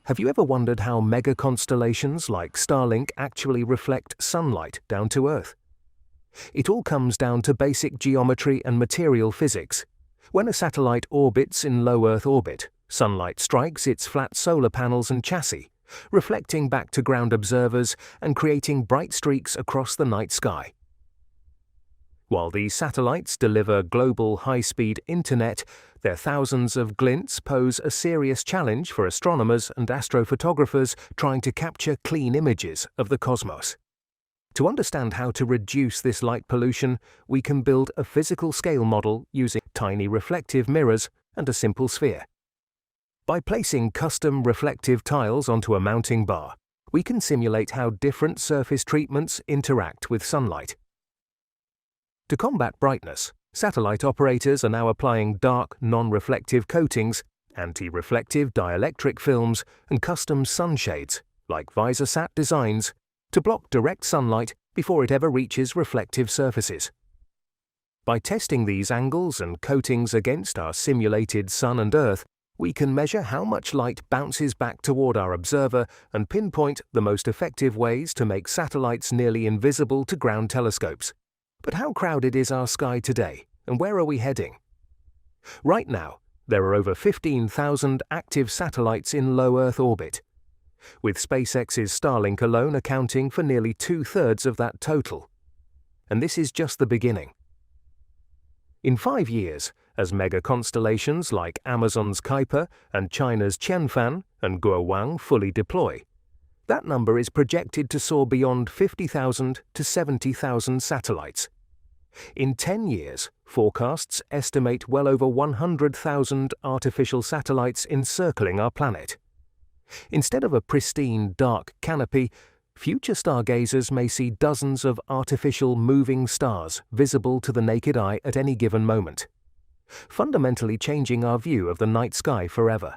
Have you ever wondered how megaconstellations like Starlink actually reflect sunlight down to Earth? It all comes down to basic geometry and material physics. When a satellite orbits in low Earth orbit, sunlight strikes its flat solar panels and chassis, reflecting back to ground observers and creating bright streaks across the night sky. While these satellites deliver global high-speed internet, their thousands of glints pose a serious challenge for astronomers and astrophotographers trying to capture clean images of the cosmos. To understand how to reduce this light pollution, we can build a physical scale model using tiny reflective mirrors and a simple sphere. By placing custom reflective tiles onto a mounting bar, we can simulate how different surface treatments interact with sunlight. To combat brightness, satellite operators are now applying dark, non-reflective coatings, anti-reflective dielectric films, and custom sunshades, like VisorSat designs, to block direct sunlight before it ever reaches reflective surfaces. By testing these angles and coatings against our simulated Sun and Earth, we can measure how much light bounces back toward our observer and pinpoint the most effective ways to make satellites nearly invisible to ground telescopes. But how crowded is our sky today, and where are we heading? Right now, there are over 15,000 active satellites in low Earth orbit, with SpaceX's Starlink alone accounting for nearly 2/3 of that total. And this is just the beginning. In 5 years, as megaconstellations like Amazon's Kuiper and China's Qianfan and Guowang fully deploy, that number is projected to soar beyond 50,000 to 70,000 satellites. In 10 years, forecasts estimate well over 100,000 artificial satellites encircling our planet. Instead of a pristine, dark canopy, future stargazers may see dozens of artificial moving stars visible to the naked eye at any given moment, fundamentally changing our view of the night sky forever.